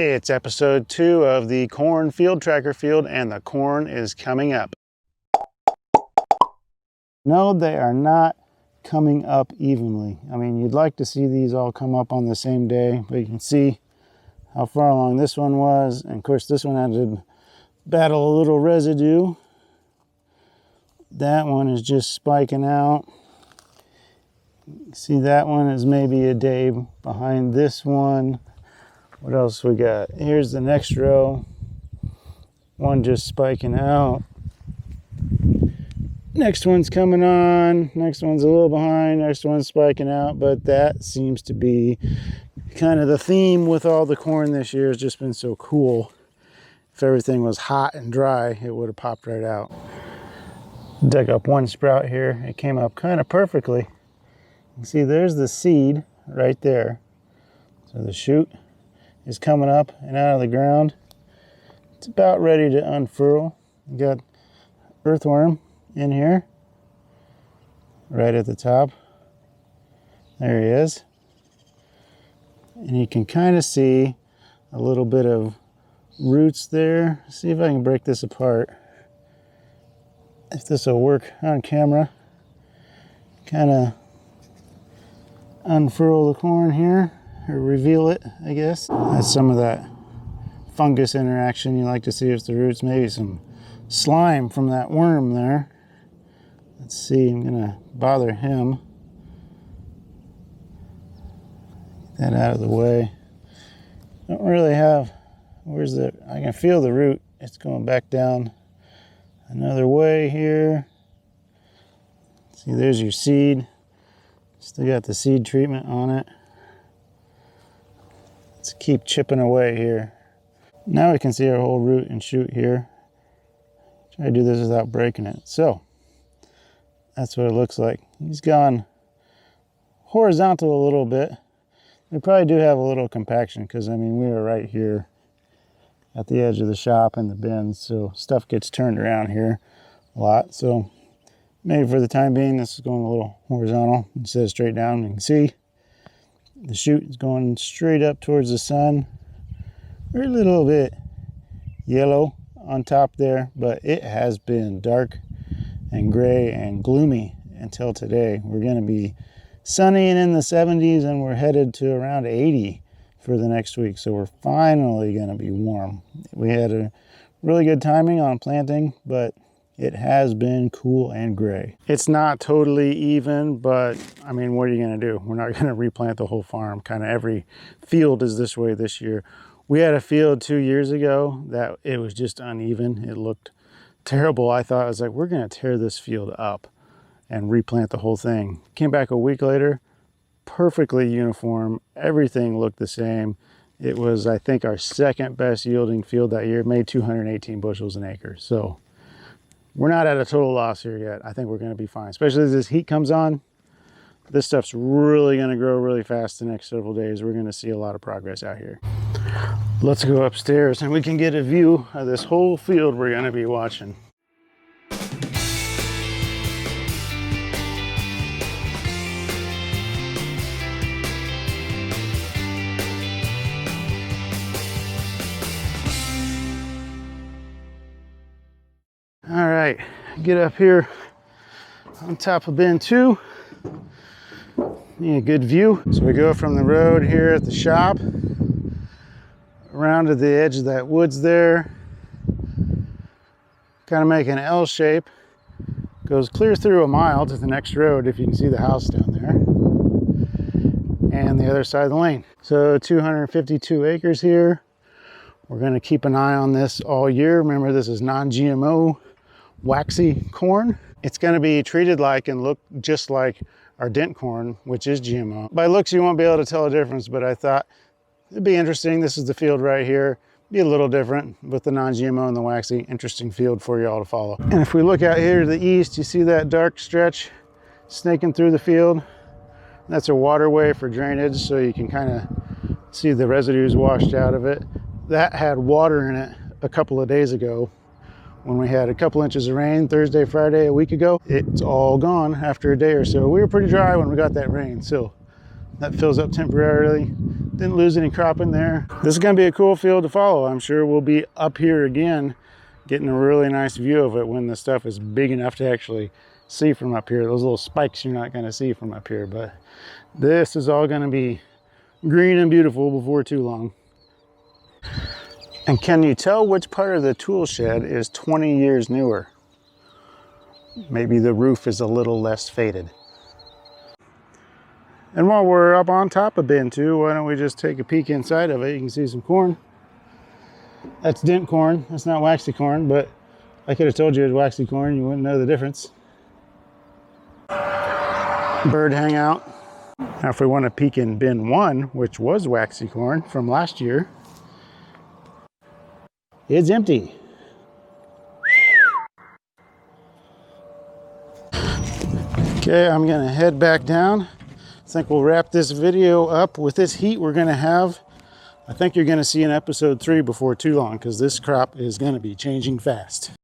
It's episode 2 of the corn field tracker field, and the corn is coming up. No, they are not coming up evenly. I mean, you'd like to see these all come up on the same day, but you can see how far along this one was. And of course, this one had to battle a little residue. That one is just spiking out. See, that one is maybe a day behind this one. What else we got? Here's the next row. One just spiking out. Next one's coming on. Next one's a little behind. Next one's spiking out. But that seems to be kind of the theme with all the corn this year. It's just been so cool. If everything was hot and dry, it would have popped right out. Dug up one sprout here. It came up kind of perfectly. You see, there's the seed right there. So the shoot is coming up and out of the ground. It's about ready to unfurl. You got earthworm in here, right at the top. There he is. And you can kind of see a little bit of roots there. See if I can break this apart. If this will work on camera. Kind of unfurl the corn here, or reveal it, I guess. That's some of that fungus interaction you like to see with the roots. Maybe some slime from that worm there. Let's see, I'm gonna bother him. Get that out of the way. Don't really have, where's the, I can feel the root. It's going back down another way here. See, there's your seed. Still got the seed treatment on it. Let's keep chipping away here. Now we can see our whole root and shoot here. Try to do this without breaking it. So, that's what it looks like. He's gone horizontal a little bit. We probably do have a little compaction because, I mean, we are right here at the edge of the shop and the bins, so stuff gets turned around here a lot. So maybe for the time being, this is going a little horizontal instead of straight down. You can see the shoot is going straight up towards the sun. We're a little bit yellow on top there, but it has been dark and gray and gloomy until today. We're going to be sunny and in the 70s, and we're headed to around 80 for the next week. So we're finally going to be warm. We had a really good timing on planting, but it has been cool and gray. It's not totally even, but I mean, what are you going to do? We're not going to replant the whole farm. Kind of every field is this way this year. We had a field 2 years ago that it was just uneven. It looked terrible. I thought, I was like, we're going to tear this field up and replant the whole thing. Came back a week later, perfectly uniform. Everything looked the same. It was, I think, our second best yielding field that year. It made 218 bushels an acre. So we're not at a total loss here yet. I think we're going to be fine, especially as this heat comes on. This stuff's really going to grow really fast the next several days. We're going to see a lot of progress out here. Let's go upstairs and we can get a view of this whole field we're going to be watching. All right, get up here on top of bin 2. Need a good view. So we go from the road here at the shop around to the edge of that woods there. Kind of make an L shape. Goes clear through a mile to the next road, if you can see the house down there. And the other side of the lane. So 252 acres here. We're going to keep an eye on this all year. Remember, this is non-GMO waxy corn. It's going to be treated like and look just like our dent corn, which is GMO. By looks, you won't be able to tell a difference, but I thought it'd be interesting. This is the field right here. Be a little different with the non-GMO and the waxy. Interesting field for you all to follow. And if we look out here to the east, you see that dark stretch snaking through the field. That's a waterway for drainage, so you can kind of see the residues washed out of it. That had water in it a couple of days ago when we had a couple inches of rain Thursday, Friday, a week ago. It's all gone after a day or so. We were pretty dry when we got that rain, so That fills up temporarily. Didn't lose any crop in there. This is going to be a cool field to follow. I'm sure we'll be up here again, getting a really nice view of it when the stuff is big enough to actually see from up here. Those little spikes you're not going to see from up here, but this is all going to be green and beautiful before too long. And can you tell which part of the tool shed is 20 years newer? Maybe the roof is a little less faded. And while we're up on top of bin 2, why don't we just take a peek inside of it? You can see some corn. That's dent corn. That's not waxy corn, but I could have told you it was waxy corn. You wouldn't know the difference. Bird hangout. Now if we want to peek in bin 1, which was waxy corn from last year, it's empty. Okay, I'm gonna head back down. I think we'll wrap this video up. With this heat we're gonna have, I think you're gonna see an episode 3 before too long, because this crop is gonna be changing fast.